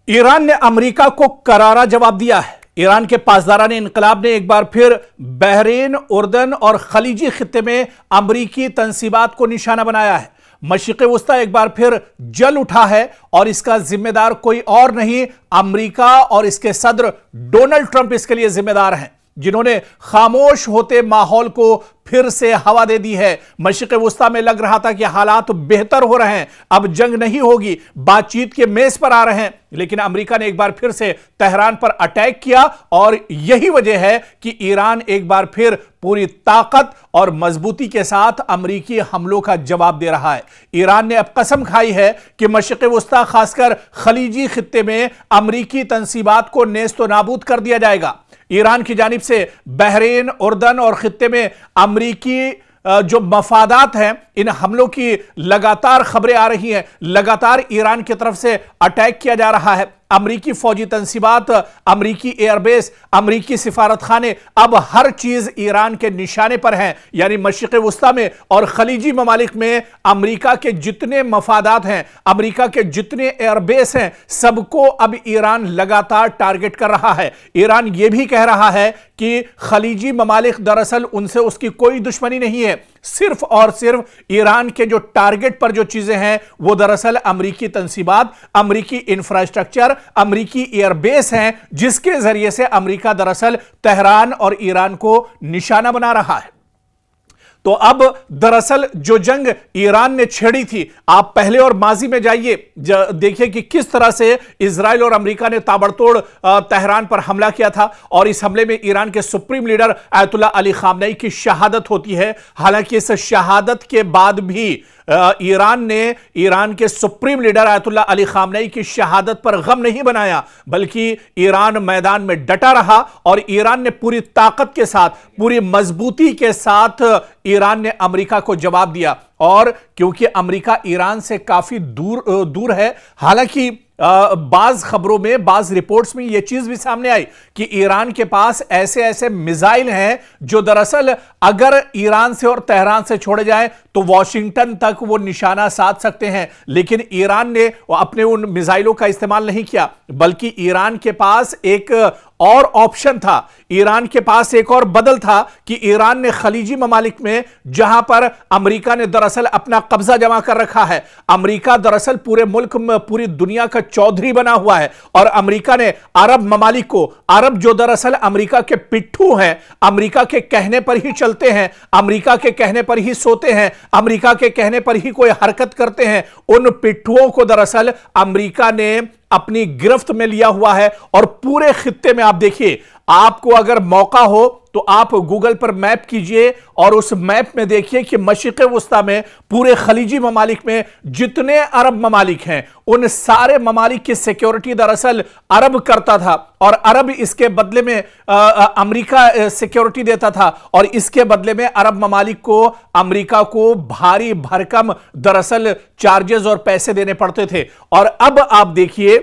Iran ने America को करारा जवाब दिया है। ईरान के पासदारान इनकलाब ने एक बार फिर बहरीन, उर्दन और खलीजी खित्ते में अमरीकी तंसीबात को निशाना बनाया है। मशरिक़ वस्ता एक बार फिर जल उठा है और इसका जिम्मेदार कोई और नहीं, अमेरिका और इसके सदर डोनाल्ड ट्रंप इसके लिए जिम्मेदार हैं, जिन्होंने खामोश होते माहौल को फिर से हवा दे दी है। मशरिक़ वस्ता में लग रहा था कि हालात बेहतर हो रहे हैं, अब जंग नहीं होगी, बातचीत के मेज पर आ रहे हैं, लेकिन अमेरिका ने एक बार फिर से तेहरान पर अटैक किया और यही वजह है कि ईरान एक बार फिर पूरी ताकत और मजबूती के साथ अमेरिकी हमलों का जवाब दे रहा है। ईरान ने अब कसम खाई है कि मशरिक़ वस्ता खासकर खलीजी खित्ते में अमेरिकी तंसीबात को नेस्त नाबूद कर दिया जाएगा। ईरान की जानिब से बहरीन, उर्दन और खित्ते में अमेरिकी जो मफादात हैं, इन हमलों की लगातार खबरें आ रही हैं, लगातार ईरान की तरफ से अटैक किया जा रहा है। अमरीकी फौजी तंसीबात, अमरीकी एयरबेस, अमरीकी सिफारत खाने, अब हर चीज ईरान के निशाने पर है। यानी मशरिक़ वस्ता में और खलीजी ममालिक में अमरीका के जितने मफादात हैं, अमरीका के जितने एयरबेस हैं, सबको अब ईरान लगातार टारगेट कर रहा है। ईरान यह भी कह रहा है कि खलीजी ममालिक दरअसल उनसे उसकी कोई दुश्मनी नहीं है, सिर्फ और सिर्फ ईरान के जो टारगेट पर जो चीजें हैं वो दरअसल अमरीकी तंसीबात, अमरीकी इंफ्रास्ट्रक्चर, अमरीकी एयरबेस हैं, जिसके जरिए से अमरीका दरअसल तेहरान और ईरान को निशाना बना रहा है। तो अब दरअसल जो जंग ईरान ने छेड़ी थी, आप पहले और माजी में जाइए, देखिए कि किस तरह से इजराइल और अमेरिका ने ताबड़तोड़ तेहरान पर हमला किया था और इस हमले में ईरान के supreme leader Ayatollah Ali Khamenei की शहादत होती है। हालांकि इस शहादत के बाद भी ईरान ने ईरान के supreme leader Ayatollah Ali Khamenei की शहादत पर गम नहीं बनाया, बल्कि ईरान मैदान में डटा रहा और ईरान ने पूरी ताकत के साथ, पूरी मजबूती के साथ ईरान ने अमेरिका को जवाब दिया। और क्योंकि अमेरिका ईरान से काफी दूर है, हालांकि बाज खबरों में, बाज रिपोर्ट्स में यह चीज भी सामने आई कि ईरान के पास ऐसे ऐसे मिसाइल हैं जो दरअसल अगर ईरान से और तेहरान से छोड़े जाएं तो वॉशिंगटन तक वो निशाना साध सकते हैं। लेकिन ईरान ने अपने उन मिसाइलों का इस्तेमाल नहीं किया, बल्कि ईरान के पास एक और ऑप्शन था, ईरान के पास एक और बदल था कि ईरान ने खलीजी ममालिक में, जहां पर अमेरिका ने दरअसल अपना कब्जा जमा कर रखा है, अमेरिका दरअसल पूरे मुल्क में, पूरी दुनिया का चौधरी बना हुआ है, और अमेरिका ने अरब ममालिक को, अरब जो दरअसल अमेरिका के पिट्ठू हैं, अमेरिका के कहने पर ही चलते हैं, अमेरिका के कहने पर ही सोते हैं, अमेरिका के कहने पर ही कोई हरकत करते हैं, उन पिट्ठुओं को दरअसल अमेरिका ने अपनी गिरफ्त में लिया हुआ है। और पूरे खित्ते में आप देखिए, आपको अगर मौका हो तो आप गूगल पर मैप कीजिए और उस मैप में देखिए कि मशरिक़ वस्ता में, पूरे खलीजी ममालिक में जितने अरब ममालिक हैं, उन सारे ममालिक की सिक्योरिटी दरअसल अरब करता था और अरब इसके बदले में अमेरिका सिक्योरिटी देता था, और इसके बदले में अरब ममालिक को अमेरिका को भारी भरकम दरअसल चार्जेस और पैसे देने पड़ते थे। और अब आप देखिए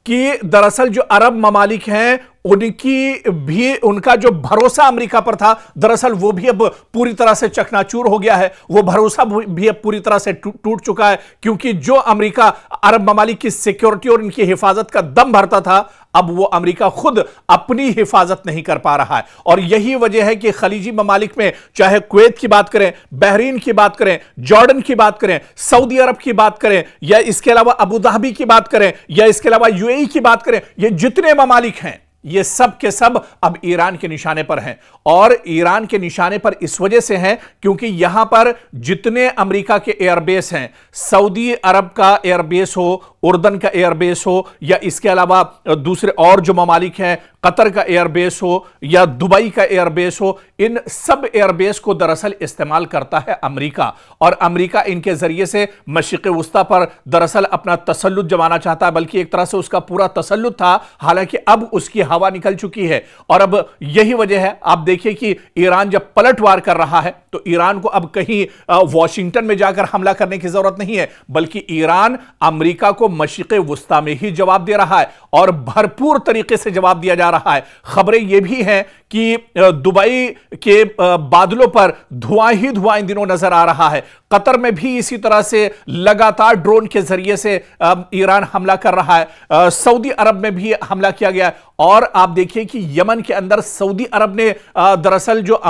कि दरअसल जो अरब ममालिक हैं, उनकी भी, उनका जो भरोसा अमेरिका पर था, दरअसल वो भी अब पूरी तरह से चकनाचूर हो गया है। वो भरोसा भी अब पूरी तरह से टूट चुका है, क्योंकि जो अमेरिका अरब ममालिक की सिक्योरिटी और इनकी हिफाजत का दम भरता था, अब वो अमेरिका खुद अपनी हिफाजत नहीं कर पा रहा है। और यही वजह है कि खलीजी ममालिक में, चाहे कुवैत की बात करें, बहरीन की बात करें, जॉर्डन की बात करें, सऊदी अरब की बात करें, या इसके अलावा अबू धाबी की बात करें, या इसके अलावा यूएई की बात करें, ये जितने ममालिक हैं, ये सब के सब अब ईरान के निशाने पर हैं। और ईरान के निशाने पर इस वजह से हैं क्योंकि यहां पर जितने अमेरिका के एयरबेस हैं, सऊदी अरब का एयरबेस हो, उर्दन का एयरबेस हो, या इसके अलावा दूसरे और जो ममालिक हैं, कतर का एयरबेस हो या दुबई का एयरबेस हो, इन सब एयरबेस को दरअसल इस्तेमाल करता है अमेरिका। और अमेरिका इनके जरिए से मशरिक़ वस्ता पर दरअसल अपना तसल्लुत जमाना चाहता है, बल्कि एक तरह से उसका पूरा तसल्लुत था। हालांकि अब उसकी हवा निकल चुकी है और अब यही वजह है, आप देखिए कि ईरान जब पलटवार कर रहा है तो ईरान को अब कहीं वॉशिंगटन में जाकर हमला करने की जरूरत नहीं है, बल्कि ईरान अमेरिका को मशरिक़ वस्ता में ही जवाब दे रहा है। और भरपूर तरीके से जवाब दिया जा रहा है। खबरें यह भी हैं कि दुबई के बादलों पर धुआं ही धुआं इन दिनों नजर आ रहा है। कतर में भी इसी तरह से लगातार ड्रोन के जरिए से ईरान हमला कर रहा है। सऊदी अरब में भी हमला किया गया है। और आप देखिए कि यमन के अंदर सऊदी अरब ने दरअसल जो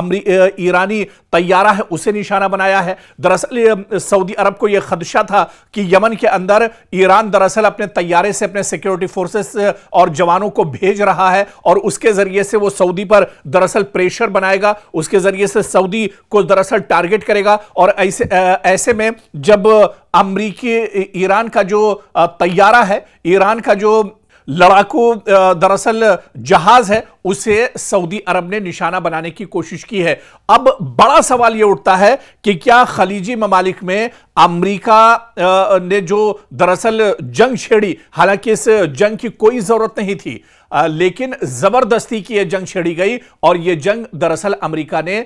ईरानी तैयारा है उसे निशाना बनाया है। दरअसल सऊदी अरब को यह खदशा था कि यमन के अंदर ईरान दरअसल अपने तैयारे से अपने सिक्योरिटी फोर्सेस और जवानों को भेज रहा है और उसके जरिए से वो सऊदी पर दरअसल प्रेशर बनाएगा, उसके जरिए से सऊदी को दरअसल टारगेट करेगा। और ऐसे में जब अमेरिकी ईरान का जो तैयारा है, ईरान का जो लड़ाकू दरअसल जहाज है, उसे सऊदी अरब ने निशाना बनाने की कोशिश की है। अब बड़ा सवाल यह उठता है कि क्या खलीजी ममालिक में अमेरिका ने जो दरअसल जंग छेड़ी, हालांकि इस जंग की कोई जरूरत नहीं थी, लेकिन जबरदस्ती की यह जंग छेड़ी गई और यह जंग दरअसल अमेरिका ने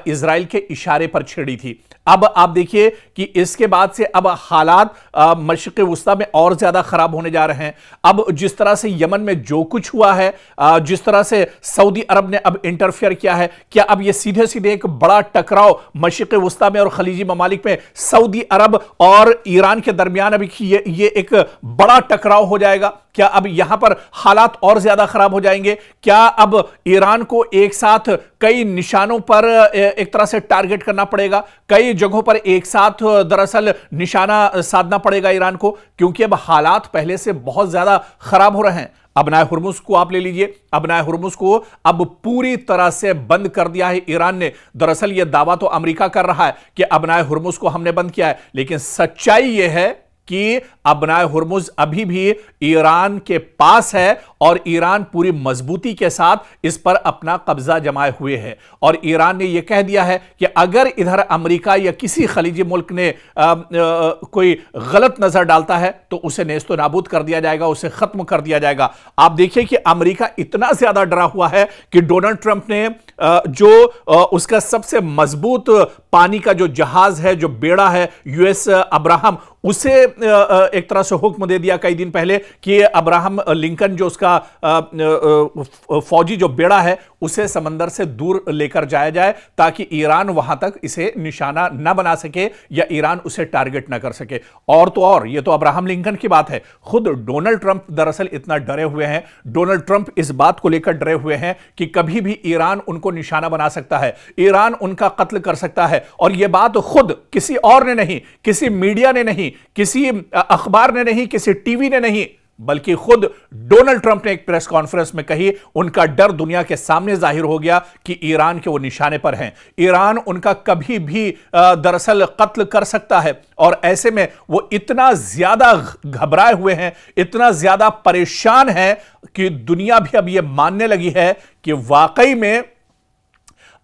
इजराइल के इशारे पर छेड़ी थी। अब आप देखिए कि इसके बाद से अब हालात मशरिक़ वुस्ता में और ज्यादा खराब होने जा रहे हैं। अब जिस तरह से यमन में जो कुछ हुआ है, जिस तरह से सऊदी अरब ने अब इंटरफेयर किया है, क्या अब यह सीधे सीधे एक बड़ा टकराव मशरिक़ वुस्ता में और खलीजी ममालिक में सऊदी अरब और ईरान के दरमियान अभी ये एक बड़ा टकराव हो जाएगा? क्या अब यहां पर हालात और ज्यादा खराब हो जाएंगे? क्या अब ईरान को एक साथ कई निशानों पर एक तरह से टारगेट करना पड़ेगा, कई जगहों पर एक साथ दरअसल निशाना साधना पड़ेगा ईरान को? क्योंकि अब हालात पहले से बहुत ज्यादा खराब हो रहे हैं। अबनाए हुर्मुज को आप ले लीजिए, अबनाए हुर्मुज को अब पूरी तरह से बंद कर दिया है ईरान ने। दरअसल यह दावा तो अमेरिका कर रहा है कि अबनाए हुर्मुज को हमने बंद किया है, लेकिन सच्चाई यह है कि अबनाए हुर्मुज अभी भी ईरान के पास है और ईरान पूरी मजबूती के साथ इस पर अपना कब्जा जमाए हुए है। और ईरान ने यह कह दिया है कि अगर इधर अमेरिका या किसी खलीजी मुल्क ने कोई गलत नजर डालता है तो उसे नेस्तो नाबूद कर दिया जाएगा, उसे खत्म कर दिया जाएगा। आप देखिए कि अमेरिका इतना ज्यादा डरा हुआ है कि डोनाल्ड ट्रंप ने जो उसका सबसे मजबूत पानी का जो जहाज है, जो बेड़ा है यूएस अब्राहम, उसे एक तरह से हुक्म दे दिया कई दिन पहले कि अब्राहम लिंकन जो उसका फौजी जो बेड़ा है उसे समंदर से दूर लेकर जाया जाए ताकि ईरान वहां तक इसे निशाना न बना सके या ईरान उसे टारगेट न कर सके। और तो और ये तो अब्राहम लिंकन की बात है, खुद डोनाल्ड ट्रंप दरअसल इतना डरे हुए हैं, डोनाल्ड ट्रंप इस बात को लेकर डरे हुए हैं कि कभी भी ईरान उनको निशाना बना सकता है, ईरान उनका कत्ल कर सकता है। और यह बात खुद किसी और ने नहीं, किसी मीडिया ने नहीं, किसी अखबार ने नहीं, किसी टीवी ने नहीं, बल्कि खुद डोनाल्ड ट्रंप ने एक प्रेस कॉन्फ्रेंस में कही। उनका डर दुनिया के सामने जाहिर हो गया कि ईरान के वो निशाने पर हैं, ईरान उनका कभी भी दरअसल कत्ल कर सकता है। और ऐसे में वो इतना ज्यादा घबराए हुए हैं, इतना ज्यादा परेशान है कि दुनिया भी अब ये मानने लगी है कि वाकई में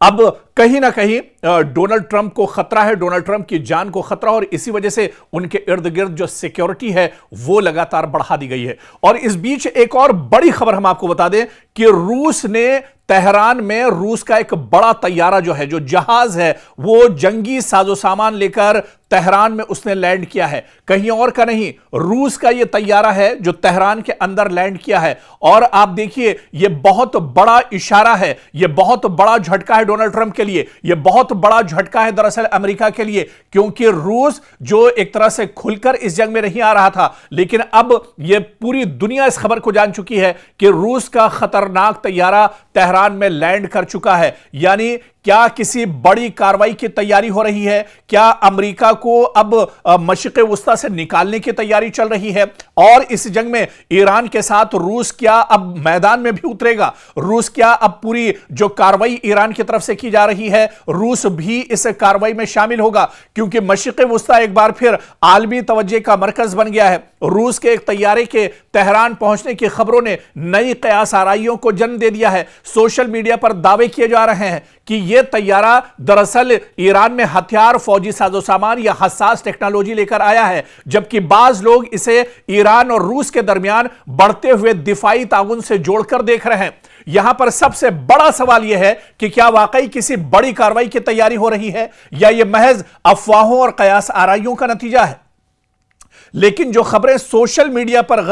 अब कहीं ना कहीं डोनाल्ड ट्रंप को खतरा है, डोनाल्ड ट्रंप की जान को खतरा, और इसी वजह से उनके इर्द गिर्द जो सिक्योरिटी है वो लगातार बढ़ा दी गई है। और इस बीच एक और बड़ी खबर हम आपको बता दें कि रूस ने तेहरान में रूस का एक बड़ा तैयारा जो है, जो जहाज है, वो जंगी साजो सामान लेकर तेहरान में उसने लैंड किया है। कहीं और का नहीं, रूस का यह तैयारा है जो तेहरान के अंदर लैंड किया है। और आप देखिए यह बहुत बड़ा इशारा है, यह बहुत बड़ा झटका है डोनाल्ड ट्रंप के लिए, यह बहुत बड़ा झटका है दरअसल अमेरिका के लिए, क्योंकि रूस जो एक तरह से खुलकर इस जंग में नहीं आ रहा था, लेकिन अब यह पूरी दुनिया इस खबर को जान चुकी है कि रूस का खतरनाक तैयारा तेहरान में लैंड कर चुका है। यानी क्या किसी बड़ी कार्रवाई की तैयारी हो रही है? क्या अमेरिका को अब मशरिक़ वुस्ता से निकालने की तैयारी चल रही है? और इस जंग में ईरान के साथ रूस क्या अब मैदान में भी उतरेगा? रूस क्या अब पूरी जो कार्रवाई ईरान की तरफ से की जा रही है, रूस भी इस कार्रवाई में शामिल होगा? क्योंकि मशरिक़ वुस्ता एक बार फिर आलमी तवज्जो का मरकज बन गया है। रूस के एक तैयारे के तेहरान पहुंचने की खबरों ने नई कयास आराइयों को जन्म दे दिया है। सोशल मीडिया पर दावे किए जा रहे हैं कि यह तैयारा दरअसल ईरान में हथियार, फौजी साजो सामान या हसास टेक्नोलॉजी लेकर आया है, जबकि बाज लोग इसे ईरान और रूस के दरमियान बढ़ते हुए दिफाई ताउन से जोड़कर देख रहे हैं। यहां पर सबसे बड़ा सवाल यह है कि क्या वाकई किसी बड़ी कार्रवाई की तैयारी हो रही है या यह महज अफवाहों और कयास आराइयों का नतीजा है? लेकिन जो खबरें सोशल मीडिया पर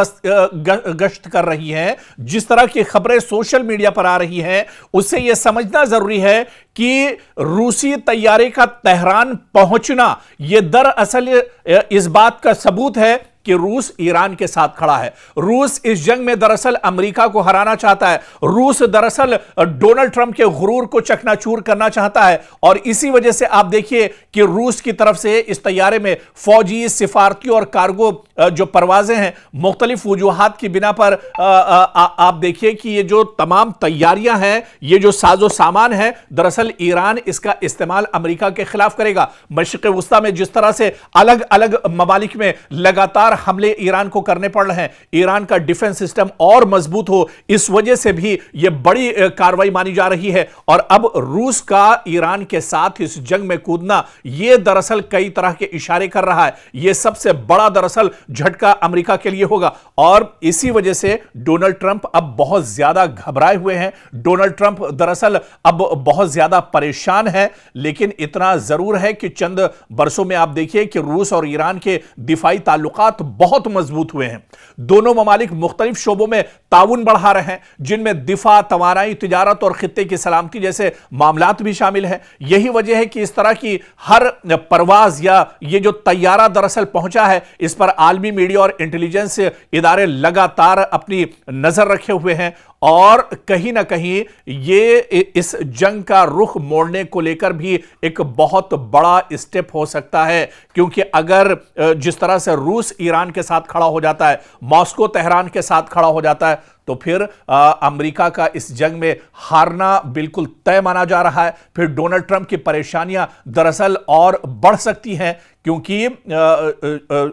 गश्त कर रही हैं, जिस तरह की खबरें सोशल मीडिया पर आ रही हैं, उससे यह समझना जरूरी है कि रूसी तैयारे का तेहरान पहुंचना यह दरअसल इस बात का सबूत है कि रूस ईरान के साथ खड़ा है। रूस इस जंग में दरअसल अमेरिका को हराना चाहता है। रूस दरअसल डोनाल्ड ट्रंप के गुरूर को चकनाचूर करना चाहता है और इसी वजह से आप देखिए कि रूस की तरफ से इस तैयारे में फौजी, सिफारती और कार्गो जो परवाजें हैं, मुख्तलिफ वजूहात की बिना पर आप देखिए कि ये जो तमाम तैयारियां हैं, ये जो साजो सामान है, दरअसल ईरान इसका इस्तेमाल अमेरिका के खिलाफ करेगा। मशरिक़ वुस्ता में जिस तरह से अलग अलग ममालिक में लगातार हमले ईरान को करने पड़ रहे हैं, ईरान का डिफेंस सिस्टम और मजबूत हो, इस वजह से भी यह बड़ी कार्रवाई मानी जा रही है। और अब रूस का ईरान के साथ इस जंग में कूदना, यह दरअसल कई तरह के इशारे कर रहा है। यह सबसे बड़ा दरअसल झटका अमेरिका के लिए होगा और इसी वजह से डोनाल्ड ट्रंप अब बहुत ज्यादा घबराए हुए हैं। डोनाल्ड ट्रंप दरअसल अब बहुत ज्यादा परेशान है, लेकिन इतना जरूर है कि चंद बरसों में आप देखिए कि रूस और ईरान के दिफाई ताल्लुकात बहुत मजबूत हुए हैं। दोनों ममालिक मुख्तलिफ शोबों में ताउन बढ़ा रहे हैं, जिनमें दिफा, तवानाई, तिजारत और खित्ते की सलामती जैसे मामलात भी शामिल हैं। यही वजह है कि इस तरह की हर परवाज या ये जो तैयारा दरअसल पहुंचा है, इस पर आलमी मीडिया और इंटेलिजेंस इदारे लगातार अपनी नजर रखे हुए हैं और कहीं ना कहीं ये इस जंग का रुख मोड़ने को लेकर भी एक बहुत बड़ा स्टेप हो सकता है। क्योंकि अगर जिस तरह से रूस ईरान के साथ खड़ा हो जाता है, मॉस्को तेहरान के साथ खड़ा हो जाता है, तो फिर अमेरिका का इस जंग में हारना बिल्कुल तय माना जा रहा है। फिर डोनाल्ड ट्रंप की परेशानियां दरअसल और बढ़ सकती हैं, क्योंकि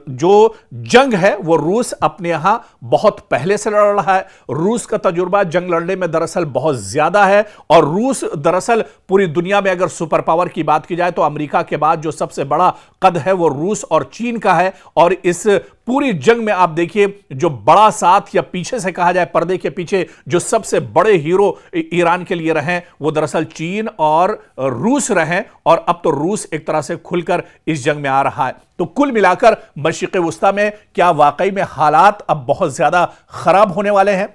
जो जंग है वो रूस अपने यहां बहुत पहले से लड़ रहा है। रूस का तजुर्बा जंग लड़ने में दरअसल बहुत ज्यादा है और रूस दरअसल पूरी दुनिया में अगर सुपर पावर की बात की जाए तो अमेरिका के बाद जो सबसे बड़ा कद है वो रूस और चीन का है। और इस पूरी जंग में आप देखिए जो बड़ा साथ या पीछे से कहा जाए पर्दे के पीछे जो सबसे बड़े हीरो ईरान के लिए रहे वो दरअसल चीन और रूस रहे और अब तो रूस एक तरह से खुलकर इस जंग में आ रहा है। तो कुल मिलाकर मशरिक़ वुस्ता में क्या वाकई में हालात अब बहुत ज्यादा खराब होने वाले हैं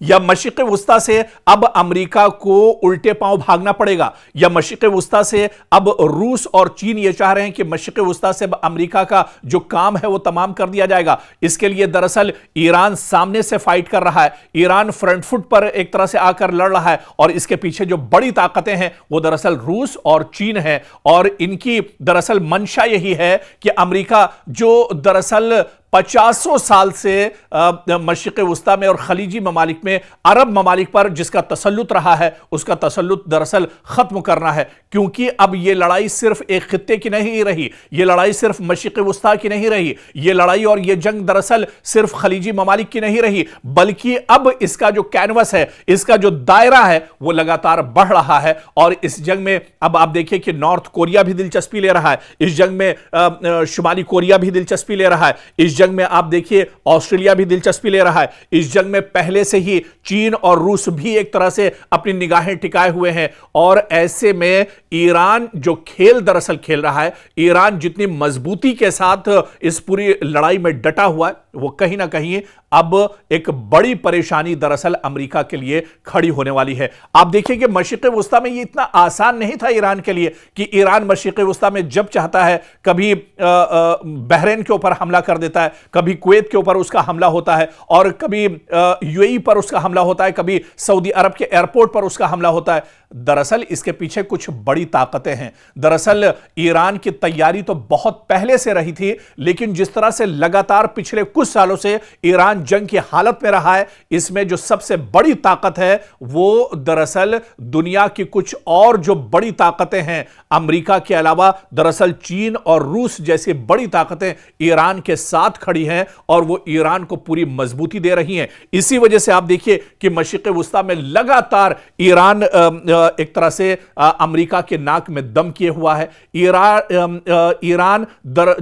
या मशरिक़ वुस्ता से अब अमेरिका को उल्टे पांव भागना पड़ेगा, या मशरिक़ वुस्ता से अब रूस और चीन ये चाह रहे हैं कि मशरिक़ वुस्ता से अमेरिका का जो काम है वो तमाम कर दिया जाएगा। इसके लिए दरअसल ईरान सामने से फाइट कर रहा है, ईरान फ्रंट फुट पर एक तरह से आकर लड़ रहा है और इसके पीछे जो बड़ी ताकतें हैं वो दरअसल रूस और चीन है। और इनकी दरअसल मंशा यही है कि अमेरिका जो दरअसल 50 साल से मशरिक़ वुस्ता में और खलीजी ममालिक में अरब ममालिक पर जिसका तसल्लुत रहा है, उसका तसल्लुत दरअसल खत्म करना है। क्योंकि अब यह लड़ाई सिर्फ एक खित्ते की नहीं रही, यह लड़ाई सिर्फ मशरिक़ वुस्ता की नहीं रही, यह लड़ाई और यह जंग दरअसल सिर्फ खलीजी ममालिक की नहीं रही, बल्कि अब इसका जो कैनवस है, इसका जो दायरा है वो लगातार बढ़ रहा है। और इस जंग में अब आप देखिए कि नॉर्थ कोरिया भी दिलचस्पी ले रहा है, इस जंग में शुमाली कोरिया भी दिलचस्पी ले रहा है, इस जंग में आप देखिए ऑस्ट्रेलिया भी दिलचस्पी ले रहा है। इस जंग में पहले से ही चीन और रूस भी एक तरह से अपनी निगाहें टिकाए हुए हैं। और ऐसे में ईरान जो खेल दरअसल खेल रहा है, ईरान जितनी मजबूती के साथ इस पूरी लड़ाई में डटा हुआ है, वो कहीं ना कहीं अब एक बड़ी परेशानी दरअसल अमेरिका के लिए खड़ी होने वाली है। आप देखिए कि मशरिक़ वुस्ता में ये इतना आसान नहीं था ईरान के लिए कि ईरान मशरिक़ वुस्ता में जब चाहता है कभी बहरीन के ऊपर हमला कर देता है, कभी कुवैत के ऊपर उसका हमला होता है और कभी यूएई पर उसका हमला होता है, कभी सऊदी अरब के एयरपोर्ट पर उसका हमला होता है। दरअसल इसके पीछे कुछ बड़ी ताकतें हैं। दरअसल ईरान की तैयारी तो बहुत पहले से रही थी, लेकिन जिस तरह से लगातार पिछले कुछ सालों से ईरान जंग की हालत में रहा है, इसमें जो सबसे बड़ी ताकत है वो दरअसल दुनिया की कुछ और जो बड़ी ताकतें हैं अमेरिका के अलावा, दरअसल चीन और रूस जैसी बड़ी ताकतें ईरान के साथ खड़ी हैं और वो ईरान को पूरी मजबूती दे रही हैं। इसी वजह से आप देखिए कि मशरिक़ वुस्ता में लगातार ईरान एक तरह से अमेरिका के नाक में दम किए हुआ है। ईरान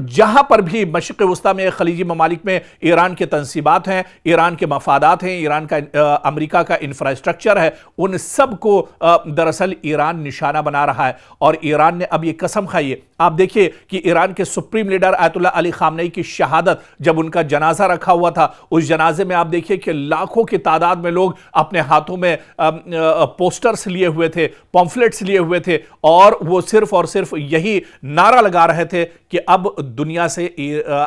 जहां पर भी मशरिक़ वस्ता में, खलीजी ममालिक में ईरान के तंसीबात हैं, ईरान के मफादात हैं, ईरान का अमेरिका का इंफ्रास्ट्रक्चर है, उन सब को दरअसल ईरान निशाना बना रहा है। और ईरान ने अब यह कसम खाई है, आप देखिए कि ईरान के supreme leader Ayatollah Ali Khamenei की शहादत, जब उनका जनाजा रखा हुआ था, उस जनाजे में आप देखिए कि लाखों की तादाद में लोग अपने हाथों में पोस्टर्स लिए हुए थे, पॉम्फलेट्स लिए हुए थे, और वो सिर्फ और सिर्फ यही नारा लगा रहे थे कि अब दुनिया से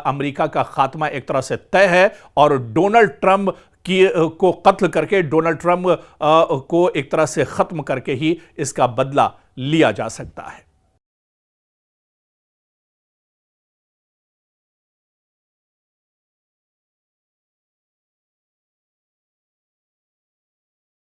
अमेरिका का खात्मा एक तरह से तय है और डोनाल्ड ट्रंप को कत्ल करके, डोनाल्ड ट्रंप को एक तरह से खत्म करके ही इसका बदला लिया जा सकता है।